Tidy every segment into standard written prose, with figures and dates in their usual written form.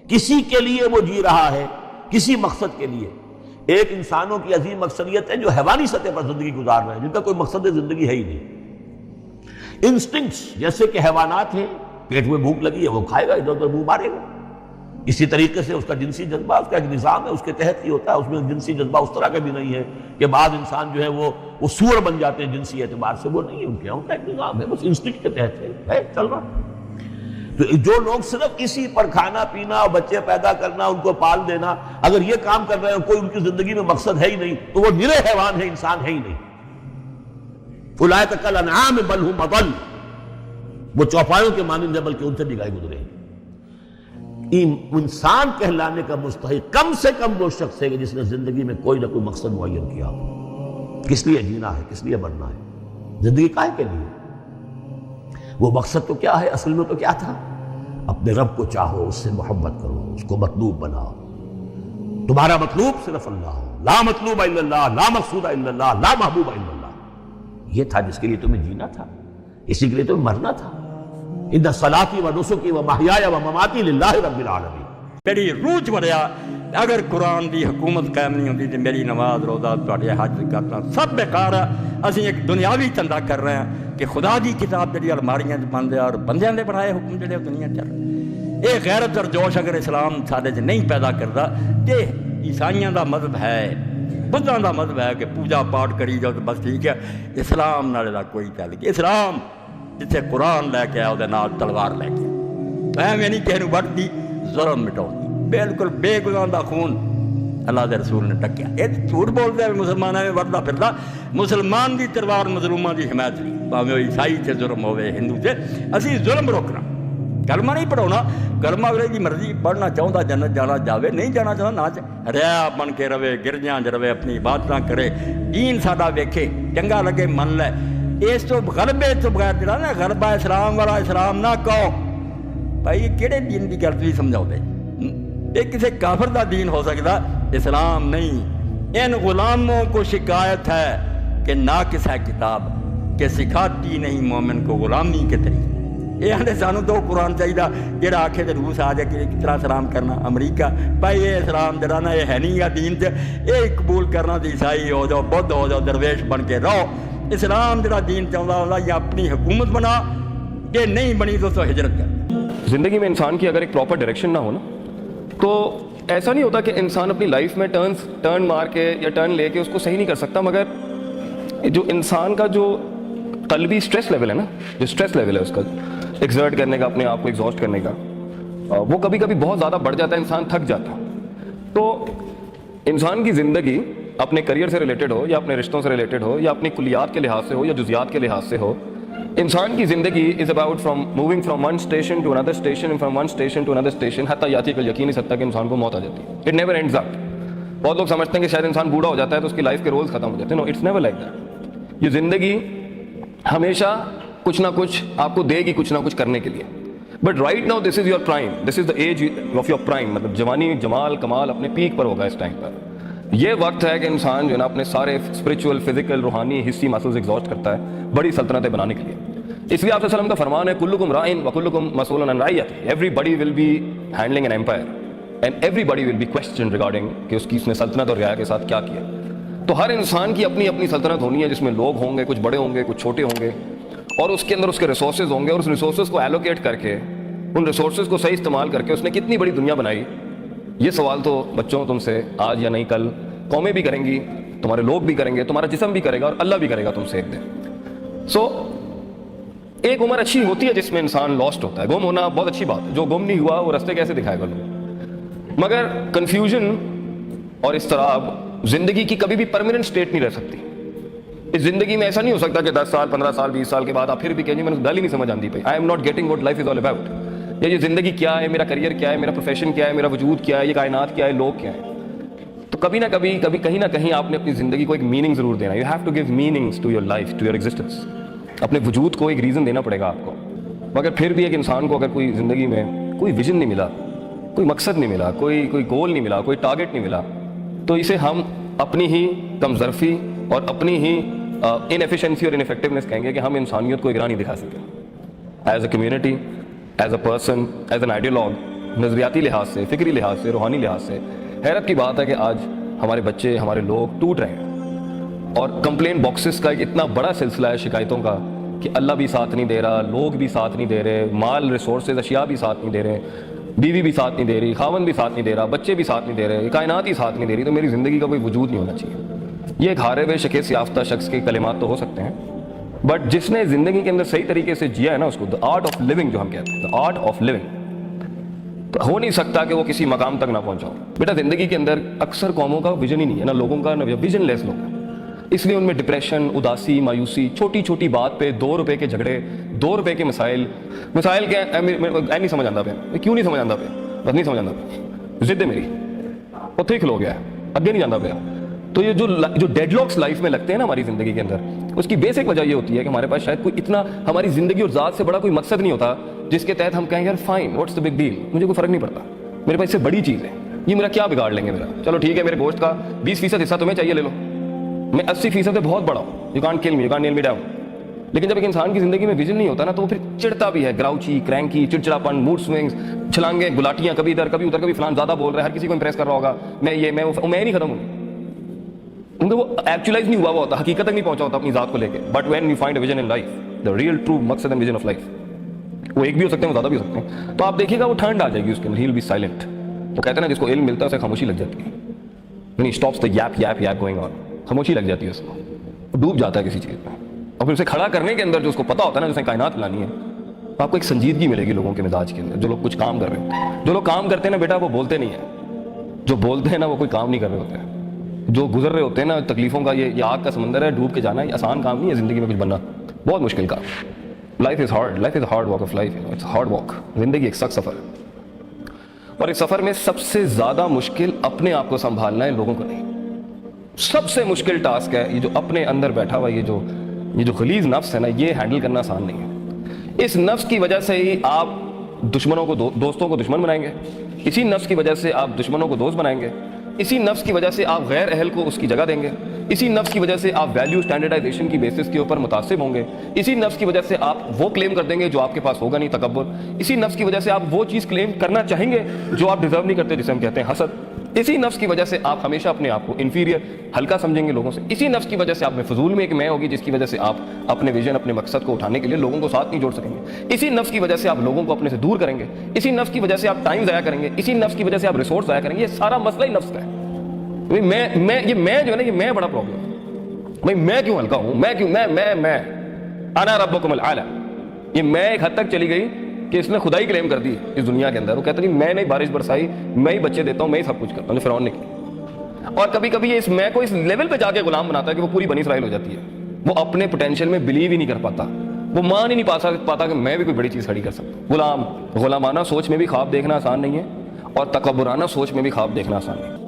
کسی کے لیے وہ جی رہا ہے، کسی مقصد کے لیے۔ ایک انسانوں کی عظیم اکثریت ہے جو حیوانی سطح پر زندگی گزار رہے ہیں، جن کا کوئی مقصد زندگی ہے ہی نہیں۔ انسٹنکٹس جیسے کہ حیوانات ہیں، پیٹ میں بھوک لگی ہے وہ کھائے گا، ادھر ادھر منہ مارے گا۔ اسی طریقے سے اس کا جنسی جذبہ، اس کا ایک نظام ہے، اس کے تحت ہی ہوتا ہے۔ اس میں جنسی جذبہ اس طرح کا بھی نہیں ہے کہ بعض انسان جو ہے وہ سور بن جاتے ہیں جنسی اعتبار سے، وہ نہیں ہے، ان کا ایک نظام ہے، بس انسٹنکٹ کے تحت ہے چل رہا۔ تو جو لوگ صرف اسی پر کھانا پینا اور بچے پیدا کرنا، ان کو پال دینا، اگر یہ کام کر رہے ہیں، کوئی ان کی زندگی میں مقصد ہے ہی نہیں، تو وہ نرے حیوان ہے، انسان ہے ہی نہیں۔ اولئک کالانعام بل ھم اضل، وہ چوپایوں کے مانند ہے بلکہ ان سے بھی گائے گزرے ہیں۔ انسان کہلانے کا مستحق کم سے کم وہ شخص ہے کہ جس نے زندگی میں کوئی نہ کوئی مقصد معین کیا ہو۔ کس لیے جینا ہے، کس لیے مرنا ہے، زندگی کائے کے لیے؟ وہ مقصد تو کیا ہے اصل میں؟ تو کیا تھا؟ اپنے رب کو چاہو، اس سے محبت کرو، اس کو مطلوب بناؤ، تمہارا مطلوب صرف اللہ ہو، لا مطلوب الا اللہ، لا مقصود الا اللہ، لا محبوب الا اللہ۔ یہ تھا جس کے لیے تمہیں جینا تھا، اسی کے لیے تمہیں مرنا تھا۔ ان صلاتی و نسکی و محیای و مماتی للہ رب العالمین۔ میری روح چ بڑھیا، اگر قرآن دی حکومت قائم نہیں ہوتی تو میری نماز روزہ تواڈے حج کرنا سب بیکار ہے۔ اسی ایک دنیاوی دھندا کر رہے ہیں کہ خدا دی کتاب جڑی الماریاں چ بند ہے اور بندیاں دے بنائے حکم جڑے دنیا چل رہے۔ یہ غیرت اور جوش اگر اسلام سارے چ نہیں پیدا کرتا، کہ عیسائیاں دا مذہب ہے، بدھاں دا مذہب ہے کہ پوجا پاٹ کری جاؤ تو بس ٹھیک ہے، اسلام نال دا کوئی تعلق۔ اسلام جتنے قرآن لے کے آیا وہ نال تلوار لے کے آیا، میں نہیں کہہ رہا بڑھتی ظلم مٹاؤ، بالکل بے گناہ دا خون اللہ دے رسول نے ٹکیا۔ یہ جھوٹ بولتا ہے مسلمانوں میں وردا پھردا، مسلمان دی تلوار مظلوماں دی حمایت نہیں، بھاویں عیسائی سے ظلم ہوئے، ہندو سے۔ اسی ظلم روکنا، کلمہ نہیں پڑھاؤنا، کلمہ اگلے دی مرضی، پڑھنا چاہتا جنت جانا جاوے، نہیں جانا چاہتا نہ ریا بن کے رہے، گرجیاں چ رہے، اپنی عبادتاں کرے، دین ساڈا ویکھے، چنگا لگے من لے۔ اس تو غلبے تو بغیر جڑا نا غلبہ اسلام والا اسلام نہ کہو بھائی، یہ کہڑے دین کی گل تھی سمجھاؤ دے؟ یہ کسی کافر دا دین ہو سکتا، اسلام نہیں۔ ان غلاموں کو شکایت ہے کہ ناقص ہے کتاب، کہ سکھاتی نہیں مومن کو غلامی کے طریقے۔ یہ آنے سانو تو قرآن چاہیے جڑا آکھے تے روس آ جائے کہ کس طرح سلام کرنا، امریکہ بھائی یہ اسلام جڑا نا یہ ہے نہیں گا دین سے، یہ قبول کرنا تو عیسائی ہو جاؤ، بدھ ہو جاؤ، درویش بن کے رہو۔ اسلام جڑا دین چاہتا ہوگا یا اپنی حکومت بنا، کہ نہیں بنی تو ہجرت کر۔ زندگی میں انسان کی اگر ایک پراپر ڈائریکشن نہ ہو نا، تو ایسا نہیں ہوتا کہ انسان اپنی لائف میں ٹرن مار کے یا ٹرن لے کے اس کو صحیح نہیں کر سکتا، مگر جو انسان کا جو قلبی سٹریس لیول ہے نا، جو سٹریس لیول ہے اس کا ایکزرٹ کرنے کا، اپنے آپ کو ایگزاسٹ کرنے کا، وہ کبھی کبھی بہت زیادہ بڑھ جاتا ہے، انسان تھک جاتا ہے۔ تو انسان کی زندگی اپنے کریئر سے ریلیٹڈ ہو یا اپنے رشتوں سے ریلیٹڈ ہو یا اپنی کلیات کے لحاظ سے ہو یا جزیات کے لحاظ سے ہو، انسان کی زندگی is about moving from one station to another station, from one station to another station, حتیٰ یاتی کا یقین اس حد تک کہ انسان کو موت آ جاتی ہے۔ It never ends up. بہت لوگ سمجھتے ہیں کہ شاید انسان بوڑھا ہو جاتا ہے تو اس کی لائف کے رولز ختم ہو جاتے ہیں۔ نو، اٹس نیور لائک دیٹ۔ یہ زندگی ہمیشہ کچھ نہ کچھ آپ کو دے گی، کچھ نہ کچھ کرنے کے لیے۔ But right now this is your prime, this is the age of your prime, مطلب جوانی، جمال، کمال اپنے پیک پر ہوگا اس ٹائم پر۔ یہ وقت ہے کہ انسان جو ہے نا اپنے سارے اسپرچول، فزیکل، روحانی، حصی مسلز ایگزاسٹ کرتا ہے بڑی سلطنتیں بنانے کے لیے۔ اس لیے آپ صلی اللہ علیہ وسلم کا فرمان ہے، کلکم راعٍ وکلکم مسئول عن رعیتہ، everybody will be handling an empire and everybody will be questioned regarding کہ اس نے سلطنت اور رعایا کے ساتھ کیا کیا۔ تو ہر انسان کی اپنی اپنی سلطنت ہونی ہے، جس میں لوگ ہوں گے، کچھ بڑے ہوں گے، کچھ چھوٹے ہوں گے، اور اس کے اندر اس کے ریسورسز ہوں گے، اور اس ریسورسز کو ایلوکیٹ کر کے، ان ریسورسز کو صحیح استعمال کر کے اس نے کتنی بڑی دنیا بنائی۔ یہ سوال تو بچوں تم سے آج یا نہیں کل قومیں بھی کریں گی، تمہارے لوگ بھی کریں گے، تمہارا جسم بھی کرے گا، اور اللہ بھی کرے گا تم سے ایک دن۔ سو ایک عمر اچھی ہوتی ہے جس میں انسان لاسٹ ہوتا ہے۔ گم ہونا بہت اچھی بات ہے، جو گم نہیں ہوا وہ راستے کیسے دکھائے گا لوگ؟ مگر کنفیوژن اور اضطراب زندگی کی کبھی بھی پرماننٹ اسٹیٹ نہیں رہ سکتی۔ اس زندگی میں ایسا نہیں ہو سکتا کہ 10 سال، 15 سال، 20 سال کے بعد آپ پھر بھی کہیں میں نے گل ہی نہیں سمجھ آتی پئی، I am not getting what life is all about. یہ زندگی کیا ہے، میرا کریئر کیا ہے، میرا پروفیشن کیا ہے، میرا وجود کیا ہے، یہ کائنات کیا ہے، لوگ کیا ہیں۔ تو کبھی نہ کبھی کہیں نہ کہیں آپ نے اپنی زندگی کو ایک میننگ ضرور دینا۔ You have to give meanings to your life, to your existence. اپنے وجود کو ایک ریزن دینا پڑے گا آپ کو۔ مگر پھر بھی ایک انسان کو اگر کوئی زندگی میں کوئی ویژن نہیں ملا، کوئی مقصد نہیں ملا، کوئی گول نہیں ملا، کوئی ٹارگٹ نہیں ملا، تو اسے ہم اپنی ہی کم ظرفی اور اپنی ہی انیفیشنسی اور انیفیکٹونیس کہیں گے کہ ہم انسانیت کو ایک راہ نہیں دکھا سکے۔ As a community, as a person, as an ideologue, نظریاتی لحاظ سے، فکری لحاظ سے، روحانی لحاظ سے حیرت کی بات ہے کہ آج ہمارے بچے، ہمارے لوگ ٹوٹ رہے ہیں، اور کمپلین باکسز کا ایک اتنا بڑا سلسلہ ہے شکایتوں کا کہ اللہ بھی ساتھ نہیں دے رہا، لوگ بھی ساتھ نہیں دے رہے، مال، ریسورسز، اشیاء بھی ساتھ نہیں دے رہے، بیوی بھی ساتھ نہیں دے رہی، خاوند بھی ساتھ نہیں دے رہا، بچے بھی ساتھ نہیں دے رہے، کائنات ہی ساتھ نہیں دے رہی، تو میری زندگی کا کوئی وجود نہیں ہونا چاہیے۔ یہ ایک ہارے ہوئے شکست یافتہ شخص کے کلمات تو ہو سکتے ہیں، بٹ جس نے زندگی کے اندر صحیح طریقے سے جیا ہے نا، اس کو دا آرٹ آف لیونگ جو ہم کہتے ہیں، دا آرٹ آف لیونگ، تو ہو نہیں سکتا کہ وہ کسی مقام تک نہ پہنچا ہو۔ بیٹا زندگی کے اندر اکثر قوموں کا ویژن ہی نہیں ہے، نہ لوگوں کا، نہ ویژن لیس لوگ ہیں، اس لیے ان میں ڈپریشن، اداسی، مایوسی، چھوٹی چھوٹی بات پہ 2 روپے کے جھگڑے، 2 روپے کے مسائل کیا نہیں سمجھ آتا پہ، کیوں نہیں سمجھ آتا پہ، بس نہیں سمجھ آتا پہ، ضد ہے میری، اتھے ہی کھلو گیا ہے، اگے نہیں جانا پیا۔ تو یہ جو ڈیڈ لاکس لائف میں لگتے ہیں نا ہماری زندگی کے اندر، اس کی بیسک وجہ یہ ہوتی ہے کہ ہمارے پاس شاید کوئی اتنا ہماری زندگی اور ذات سے بڑا کوئی مقصد نہیں ہوتا جس کے تحت ہم کہیں یار fine, what's the big deal, مجھے کوئی فرق نہیں پڑتا، میرے پاس اس سے بڑی چیز ہے، یہ میرا کیا بگاڑ لیں گے میرا، چلو ٹھیک ہے میرے گوشت کا 20% حصہ تمہیں چاہیے لے لو، میں 80% سے بہت بڑا ہوں، you can't kill me, you can't nail me down. لیکن جب ایک انسان کی زندگی میں ویژن نہیں ہوتا نا تو وہ پھر چڑھتا بھی ہے، گراؤچی، کرینکی، چڑچڑاپن، موڈ سوئنگز، چھلانگیں، گلاٹیاں، کبھی ادھر کبھی ادھر، کبھی فلان زیادہ بول رہا ہے، ہر کسی کو امپریس کر رہا ہوگا، میں یہ میں نہیں ختم ہوں، کیونکہ وہ ایکچولائز نہیں ہوا ہوا ہوتا، حقیقت تک نہیں پہنچا ہوتا اپنی ذات کو لے کے۔ But when you find a vision in life, the real true مقصد اینڈ ویژن آف لائف، وہ ایک بھی ہو سکتے ہیں، وہ زیادہ بھی ہو سکتے ہیں، تو آپ دیکھیے گا وہ ٹھنڈ آ جائے گی اس کے اندر، ہی ول بی سائلنٹ۔ وہ کہتے ہیں نا جس کو علم ملتا ہے اسے خاموشی لگ جاتی ہے، یعنی stops the yep yep yep going on, خاموشی لگ جاتی ہے اس کو، ڈوب جاتا ہے کسی چیز میں، اور پھر اسے کھڑا کرنے کے اندر جو اس کو پتا ہوتا ہے نا جسے کائنات لانی ہے، آپ کو ایک سنجیدگی ملے گی لوگوں کے مزاج کے اندر۔ جو لوگ کچھ کام کر رہے ہیں، جو لوگ کام کرتے ہیں نا بیٹا وہ بولتے نہیں ہیں، جو بولتے ہیں نا وہ کوئی کام نہیں کر رہے ہوتے ہیں، جو گزر رہے ہوتے ہیں نا تکلیفوں کا، یہ آگ کا سمندر ہے، ڈوب کے جانا ہے، آسان کام نہیں ہے زندگی میں کچھ بننا، بہت مشکل کام۔ Life is hard, life is hard walk of life, it's hard walk, زندگی ایک سخت سفر ہے، اور اس سفر میں سب سے زیادہ مشکل اپنے آپ کو سنبھالنا ہے، لوگوں کو نہیں۔ سب سے مشکل ٹاسک ہے یہ جو اپنے اندر بیٹھا ہوا یہ جو غلیظ نفس ہے نا، یہ ہینڈل کرنا آسان نہیں ہے۔ اس نفس کی وجہ سے ہی آپ دشمنوں کو دوستوں کو دشمن بنائیں گے، اسی نفس کی وجہ سے آپ دشمنوں کو دوست بنائیں گے، اسی نفس کی وجہ سے آپ غیر اہل کو اس کی جگہ دیں گے، اسی نفس کی وجہ سے آپ ویلیو اسٹینڈرڈائزیشن کی بیسس کے اوپر متعصب ہوں گے، اسی نفس کی وجہ سے آپ وہ کلیم کر دیں گے جو آپ کے پاس ہوگا نہیں، تکبر، اسی نفس کی وجہ سے آپ وہ چیز کلیم کرنا چاہیں گے جو آپ ڈیزرو نہیں کرتے، جسے ہم کہتے ہیں حسد، اسی نفس کی وجہ سے آپ ہمیشہ اپنے آپ کو انفیریئر، ہلکا سمجھیں گے لوگوں سے، اسی نفس کی وجہ سے آپ میں فضول میں ایک میں ہوگی جس کی وجہ سے آپ اپنے ویژن، اپنے مقصد کو اٹھانے کے لیے لوگوں کو ساتھ نہیں جوڑ سکیں گے، اسی نفس کی وجہ سے آپ لوگوں کو اپنے سے دور کریں گے، اسی نفس کی وجہ سے آپ ٹائم ضائع کریں گے، اسی نفس کی وجہ سے آپ ریسورس ضائع کریں گے۔ یہ سارا مسئلہ ہی نفس کا ہے۔ میں جو ہے نا، یہ میں بڑا پرابلم ہے بھائی، میں کیوں ہلکا ہوں، میں کیوں میں انا ربکم الاعلی، یہ میں ایک حد تک چلی گئی کہ اس نے خدائی کلیم کر دی اس دنیا کے اندر۔ وہ کہتا ہے میں نے بارش برسائی، میں ہی بچے دیتا ہوں، میں ہی سب کچھ کرتا ہوں، فرعون نے کیا۔ اور کبھی کبھی یہ اس میں کو اس لیول پہ جا کے غلام بناتا ہے کہ وہ پوری بنی اسرائیل ہو جاتی ہے، وہ اپنے پوٹینشیل میں بلیو ہی نہیں کر پاتا، وہ مان ہی نہیں پاتا کہ میں بھی کوئی بڑی چیز کھڑی کر سکتا ہوں۔ غلامانہ سوچ میں بھی خواب دیکھنا آسان نہیں ہے، اور تکبرانہ سوچ میں بھی خواب دیکھنا آسان نہیں ہے۔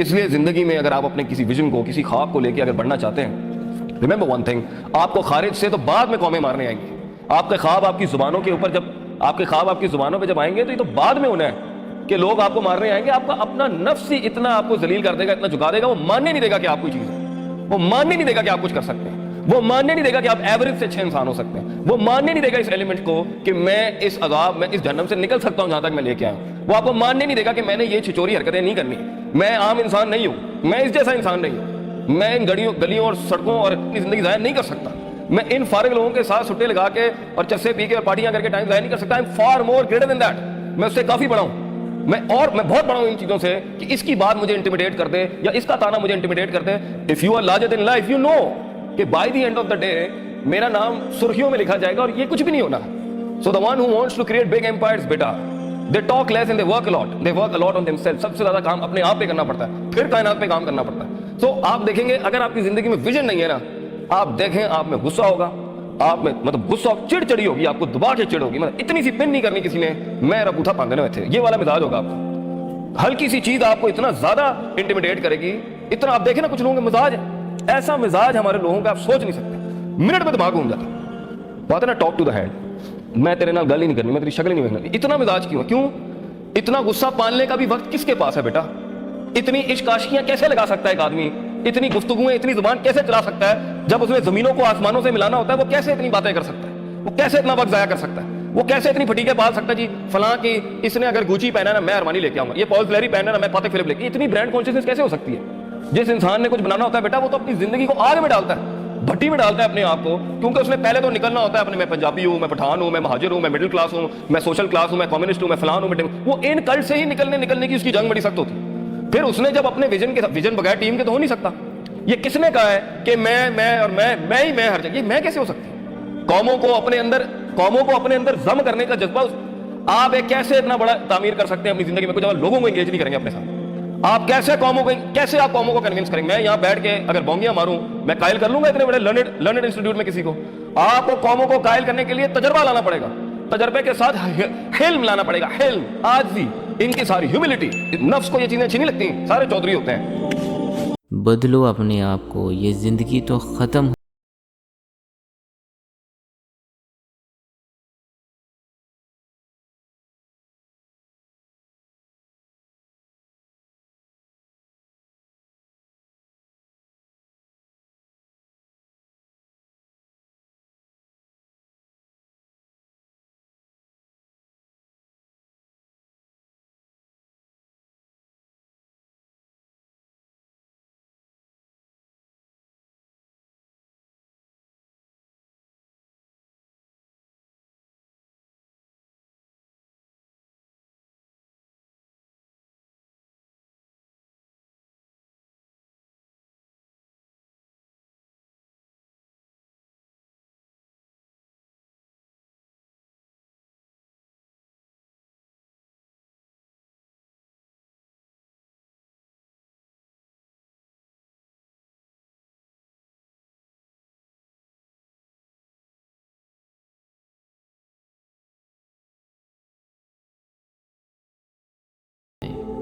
اس لیے زندگی میں اگر آپ اپنے کسی ویژن کو، کسی خواب کو لے کے اگر بڑھنا چاہتے ہیں، ریممبر ون تھنگ، آپ کو خارج سے تو بعد میں قومیں مارنے آئیں گی، آپ کے خواب آپ کی زبانوں کے اوپر جب آپ کے خواب آپ کی زبانوں پہ جب آئیں گے تو یہ تو بعد میں ہونا ہے کہ لوگ آپ کو مارنے آئیں گے۔ آپ کا اپنا نفس ہی اتنا آپ کو ذلیل کر دے گا، اتنا جھکا دے گا، وہ ماننے نہیں دے گا کہ آپ کوئی چیز ہے، وہ ماننے نہیں دے گا کہ آپ کچھ کر سکتے ہیں، وہ ماننے نہیں دے گا کہ آپ ایوریج سے اچھے انسان ہو سکتے ہیں، وہ ماننے نہیں دے گا اس ایلیمنٹ کو کہ میں اس عذاب، میں اس جہنم سے نکل سکتا ہوں جہاں تک میں لے کے آیا ہوں، وہ آپ کو ماننے نہیں دے گا کہ میں نے یہ چھچوری حرکتیں نہیں کرنی، میں عام انسان نہیں ہوں، میں اس جیسا انسان نہیں ہوں، میں ان گلیوں اور سڑکوں اور اپنی زندگی ضائع نہیں کر سکتا، میں ان فارغ لوگوں کے ساتھ سٹے لگا کے اور چسے پی کے اور پارٹیاں کر کے ٹائم ضائع نہیں کر سکتا۔ I'm far more greater than that، میں اس سے کافی بڑا ہوں، میں بہت بڑا ہوں ان چیزوں سے کہ اس کی بات مجھے انٹیمیڈیٹ کر دے یا اس کا تانا مجھے انٹیمیڈیٹ کر دے۔ If you are larger than life, you know کہ by the end of the day میرا نام سرخیوں میں لکھا جائے گا اور یہ کچھ بھی نہیں ہونا۔ So the one who wants to create big empires، beta they talk less and they work a lot، they work a lot on themselves، سب سے زیادہ کام اپنے آپ پہ کرنا پڑتا ہے، پھر کائنات پہ کام کرنا پڑتا ہے۔ تو آپ دیکھیں گے اگر آپ کی زندگی میں ویژن نہیں ہے نا، آپ دیکھیں آپ میں غصہ ہوگا، آپ میں غصہ چڑچڑی ہوگی، آپ کو دبا کے چڑ ہوگی، اتنی سی پن نہیں کرنی کسی نے، میں ربوتھا پاندنے میں تھے، یہ والا مزاج ہوگا آپ کا۔ ہلکی سی چیز آپ کو اتنا زیادہ انٹیمیڈیٹ کرے گی، اتنا آپ دیکھیں نا کچھ لوگوں کا مزاج، ایسا مزاج ہمارے لوگوں کا آپ سوچ نہیں سکتے، منٹ میں دماغ گھوم جاتا ہے، بات ہے نا ٹاک ٹو دا ہینڈ، میں تیرے نال گل ہی نہیں کرنی، میں تیری شکل ہی نہیں دیکھنا، اتنا مزاج کیوں ہے؟ کیوں اتنا غصہ پالنے کا بھی وقت کس کے پاس ہے بیٹا؟ اتنی عشق عاشقیاں کیسے لگا سکتا ہے ایک آدمی؟ اتنی گفتگویں، اتنی زبان کیسے چلا سکتا ہے؟ جب اس میں زمینوں کو آسمانوں سے ملانا ہوتا ہے وہ کیسے اتنی باتیں کر سکتا ہے؟ وہ کیسے اتنا وقت ضائع کر سکتا ہے؟ وہ کیسے اتنی پھٹیکیں پال سکتا ہے جی فلاں کی اس نے اگر گوچی پہنا ہے نا میں ارمانی لے کے آؤں گا, یہ پال فلیری پہنا ہے نا میں پاتک فلپ لے کے, اتنی برانڈ کانشیسنس کیسے ہو سکتی ہے؟ جس انسان نے کچھ بنانا ہوتا ہے بیٹا وہ تو اپنی زندگی کو آگ میں ڈالتا ہے, بھٹی میں ڈالتا ہے اپنے آپ کو, کیونکہ اس نے پہلے تو نکلنا ہوتا ہے اپنے, میں پنجابی ہوں, میں پٹھان ہوں, میں مہاجر ہوں, میں مڈل کلاس ہوں, میں سوشل کلاس ہوں, میں کمیونسٹ ہوں, میں فلان ہوں, وہ ان کلٹ سے ہی نکلنے کی اس کی جنگ بڑی سخت ہوتی. پھر اس نے جب اپنے ویژن بغیر ٹیم کے تو ہو نہیں سکتا. یہ کس نے کہا ہے کہ میں ہر جگہ, یہ میں کیسے ہو سکتی؟ قوموں کو اپنے اندر ضم کرنے کا جذبہ, آپ ایک کیسے اتنا بڑا تعمیر کر سکتے ہیں اپنی زندگی میں, کچھ لوگوں کو انگیج نہیں کریں گے اپنے ساتھ, آپ کیسے آپ قوموں کو کنونس کریں گے؟ میں یہاں بیٹھ کے اگر بونگیاں ماروں میں قائل کر لوں گا اتنے بڑے لرنڈ انسٹیٹیوٹ میں کسی کو؟ آپ کو قوموں کو قائل کرنے کے لیے تجربہ لانا پڑے گا, تجربے کے ساتھ حلم لانا پڑے گا, حلم, عاجزی, ان کی ساری ہیوملٹی. نفس کو یہ چیزیں اچھی نہیں لگتی, سارے چودھری ہوتے ہیں. بدلو اپنے آپ کو, یہ زندگی تو ختم